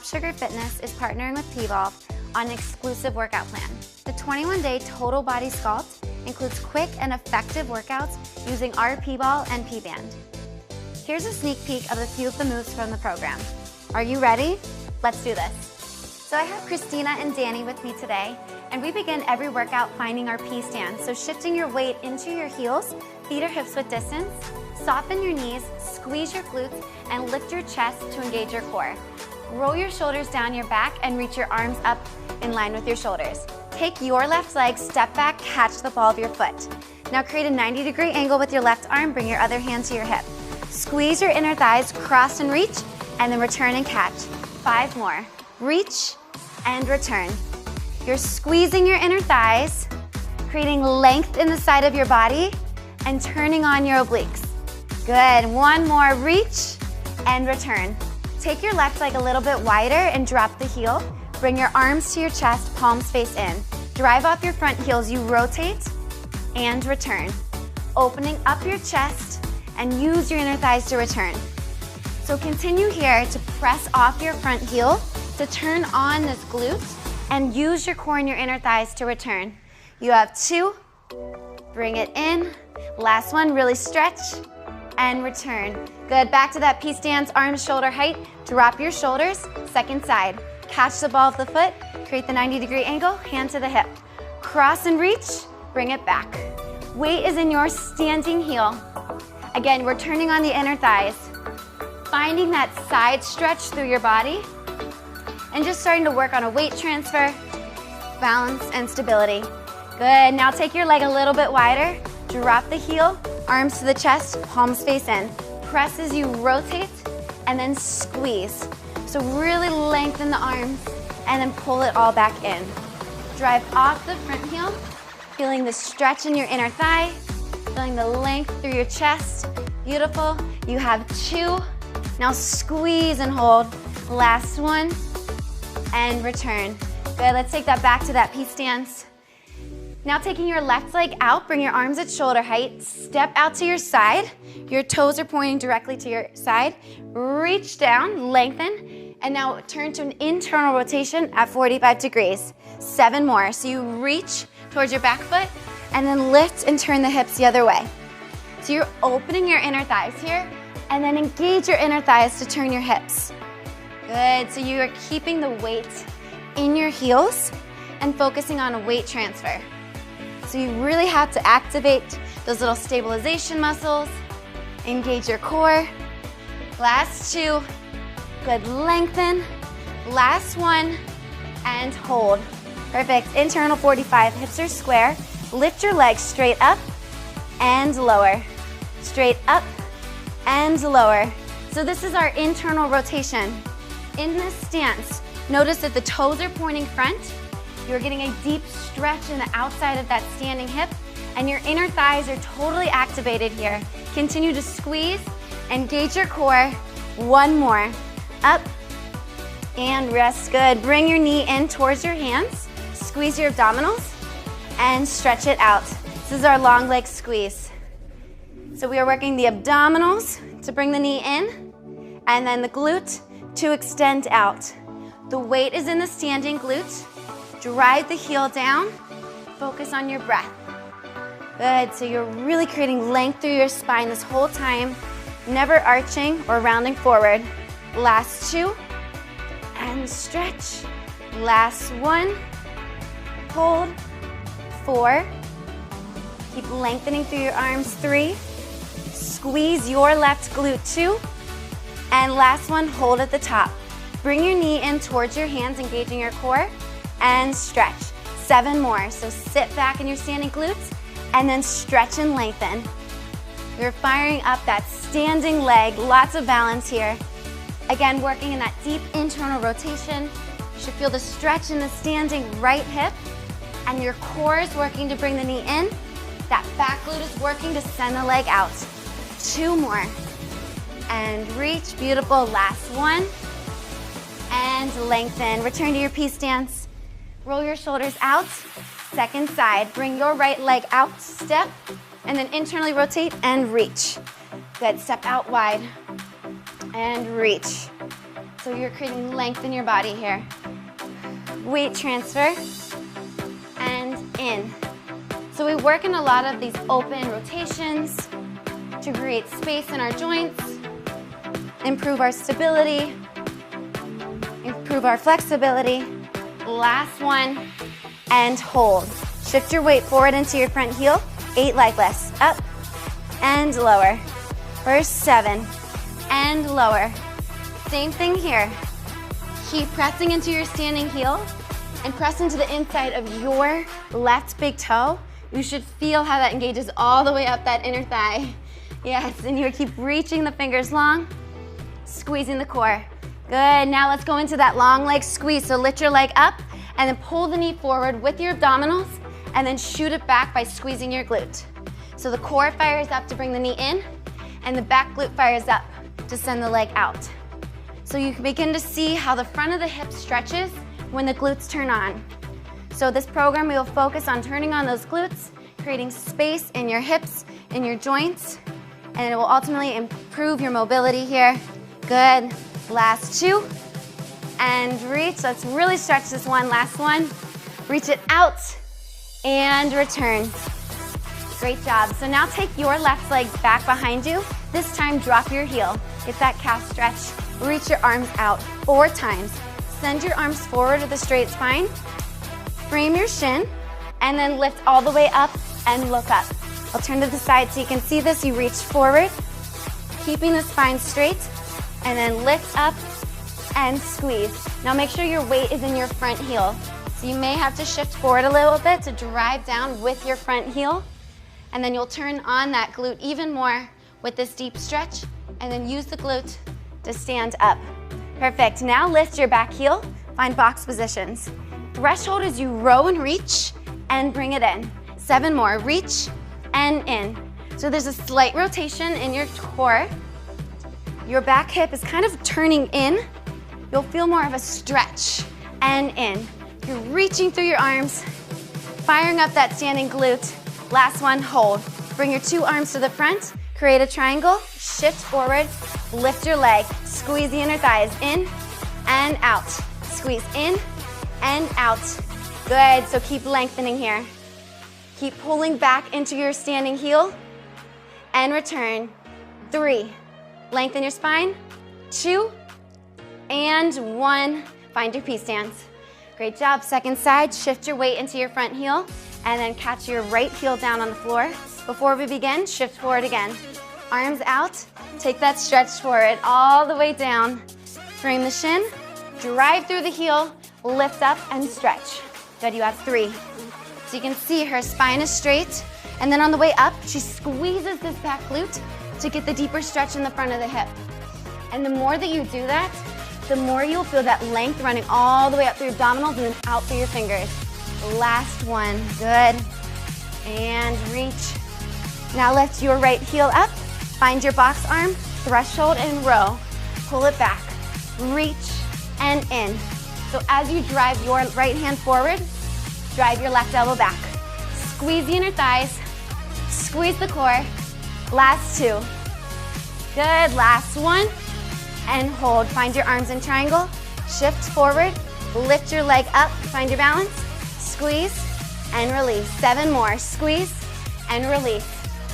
Sugar Fitness is partnering with P.volve on an exclusive workout plan. The 21-day total body sculpt includes quick and effective workouts using our P-ball and P-band. Here's a sneak peek of a few of the moves from the program. Are you ready? Let's do this. So I have Christina and Danny with me today, and we begin every workout finding our P-stand. So shifting your weight into your heels, feet or hips with distance, soften your knees, squeeze your glutes, and lift your chest to engage your core. Roll your shoulders down your back and reach your arms up in line with your shoulders. Take your left leg, step back, catch the ball of your foot. Now create a 90-degree angle with your left arm, bring your other hand to your hip. Squeeze your inner thighs, cross and reach, and then return and catch. 5 more. Reach and return. You're squeezing your inner thighs, creating length in the side of your body, and turning on your obliques. Good. 1 more. Reach and return. Take your left leg a little bit wider and drop the heel. Bring your arms to your chest, palms face in. Drive off your front heels. You rotate and return. Opening up your chest and use your inner thighs to return. So continue here to press off your front heel to turn on this glute and use your core and your inner thighs to return. You have 2. Bring it in. Last one, really stretch and return. Good, back to that P-stance, arms shoulder height. Drop your shoulders, second side. Catch the ball of the foot, create the 90-degree angle, hand to the hip. Cross and reach, bring it back. Weight is in your standing heel. Again, we're turning on the inner thighs, finding that side stretch through your body, and just starting to work on a weight transfer, balance, and stability. Good, now take your leg a little bit wider, drop the heel, arms to the chest, palms face in. Press as you rotate, and then squeeze. So really lengthen the arms, and then pull it all back in. Drive off the front heel, feeling the stretch in your inner thigh, feeling the length through your chest. Beautiful. You have 2. Now squeeze and hold. Last one, and return. Good, let's take that back to that P-stance. Now taking your left leg out, bring your arms at shoulder height, step out to your side. Your toes are pointing directly to your side. Reach down, lengthen, and now turn to an internal rotation at 45 degrees. 7 more. So you reach towards your back foot, and then lift and turn the hips the other way. So you're opening your inner thighs here, and then engage your inner thighs to turn your hips. Good, so you are keeping the weight in your heels and focusing on a weight transfer. So you really have to activate those little stabilization muscles, engage your core. Last 2, good, lengthen. Last 1, and hold. Perfect, internal 45, hips are square. Lift your legs straight up and lower. Straight up and lower. So this is our internal rotation. In this stance, notice that the toes are pointing front. You're getting a deep stretch in the outside of that standing hip, and your inner thighs are totally activated here. Continue to squeeze, engage your core. 1 more. Up and rest. Good. Bring your knee in towards your hands. Squeeze your abdominals and stretch it out. This is our long leg squeeze. So we are working the abdominals to bring the knee in, and then the glute to extend out. The weight is in the standing glute. Drive the heel down. Focus on your breath. Good, so you're really creating length through your spine this whole time, never arching or rounding forward. Last 2, and stretch. Last 1, hold. 4, keep lengthening through your arms. 3, squeeze your left glute. 2, and last 1, hold at the top. Bring your knee in towards your hands, engaging your core, and stretch. 7 more, so sit back in your standing glutes, and then stretch and lengthen. You're firing up that standing leg, lots of balance here. Again, working in that deep internal rotation. You should feel the stretch in the standing right hip, and your core is working to bring the knee in. That back glute is working to send the leg out. 2 more, and reach. Beautiful. Last 1, and lengthen. Return to your P-stance. Roll your shoulders out. Second side. Bring your right leg out, step, and then internally rotate and reach. Good, step out wide and reach. So you're creating length in your body here. Weight transfer and in. So we work in a lot of these open rotations to create space in our joints, improve our stability, improve our flexibility. Last one, and hold. Shift your weight forward into your front heel. 8 leg lifts, up and lower. For 7, and lower. Same thing here. Keep pressing into your standing heel and press into the inside of your left big toe. You should feel how that engages all the way up that inner thigh. Yes, and you keep reaching the fingers long, squeezing the core. Good, now let's go into that long leg squeeze. So lift your leg up and then pull the knee forward with your abdominals and then shoot it back by squeezing your glute. So the core fires up to bring the knee in and the back glute fires up to send the leg out. So you can begin to see how the front of the hip stretches when the glutes turn on. So this program, we will focus on turning on those glutes, creating space in your hips, in your joints, and it will ultimately improve your mobility here. Good. Last 2. And reach. Let's really stretch this one. Last one. Reach it out and return. Great job. So now take your left leg back behind you. This time, drop your heel. Get that calf stretch. Reach your arms out 4 times. Send your arms forward with a straight spine. Frame your shin, and then lift all the way up and look up. I'll turn to the side so you can see this. You reach forward, keeping the spine straight, and then lift up and squeeze. Now make sure your weight is in your front heel. So you may have to shift forward a little bit to drive down with your front heel, and then you'll turn on that glute even more with this deep stretch, and then use the glute to stand up. Perfect. Now lift your back heel, find box positions. Threshold is you row and reach and bring it in. 7 more, reach and in. So there's a slight rotation in your core. Your back hip is kind of turning in. You'll feel more of a stretch and in. You're reaching through your arms, firing up that standing glute. Last one, hold. Bring your 2 arms to the front, create a triangle, shift forward, lift your leg, squeeze the inner thighs in and out. Squeeze in and out. Good, so keep lengthening here. Keep pulling back into your standing heel and return. 3, lengthen your spine. 2, and 1. Find your P stance. Great job. Second side, shift your weight into your front heel and then catch your right heel down on the floor. Before we begin, shift forward again. Arms out, take that stretch forward all the way down. Frame the shin, drive through the heel, lift up and stretch. Good, you have 3. So you can see her spine is straight, and then on the way up, she squeezes this back glute to get the deeper stretch in the front of the hip. And the more that you do that, the more you'll feel that length running all the way up through your abdominals and then out through your fingers. Last one, good. And reach. Now lift your right heel up, find your box arm, threshold and row. Pull it back, reach and in. So as you drive your right hand forward, drive your left elbow back. Squeeze the inner thighs, squeeze the core. Last 2. Good, last one. And hold, find your arms in triangle. Shift forward, lift your leg up, find your balance. Squeeze and release. 7 more, squeeze and release.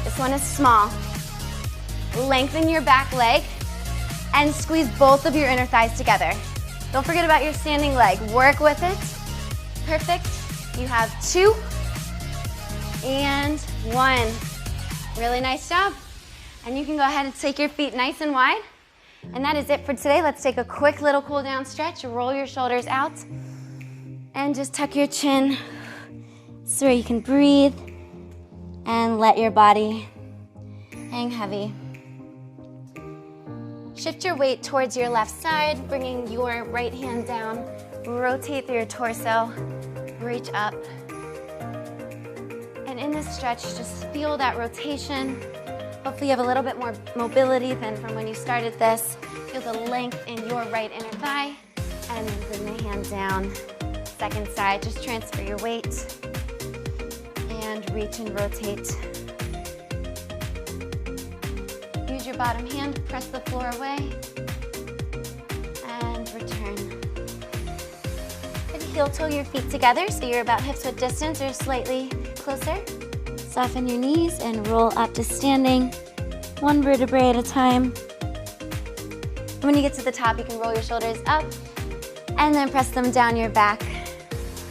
This one is small. Lengthen your back leg and squeeze both of your inner thighs together. Don't forget about your standing leg. Work with it. Perfect. You have 2 and 1. Really nice job. And you can go ahead and take your feet nice and wide. And that is it for today. Let's take a quick little cool down stretch. Roll your shoulders out and just tuck your chin so you can breathe and let your body hang heavy. Shift your weight towards your left side, bringing your right hand down. Rotate through your torso, reach up. And in this stretch, just feel that rotation. Hopefully you have a little bit more mobility than from when you started this. Feel the length in your right inner thigh. And then bring the hand down. Second side, just transfer your weight. And reach and rotate. Use your bottom hand, press the floor away. And heel toe your feet together so you're about hip-width distance or slightly closer. Soften your knees and roll up to standing, one vertebrae at a time. When you get to the top, you can roll your shoulders up and then press them down your back.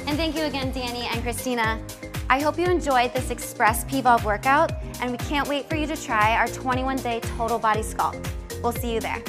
And thank you again, Danny and Christina. I hope you enjoyed this Express P.volve workout, and we can't wait for you to try our 21-day total body sculpt. We'll see you there.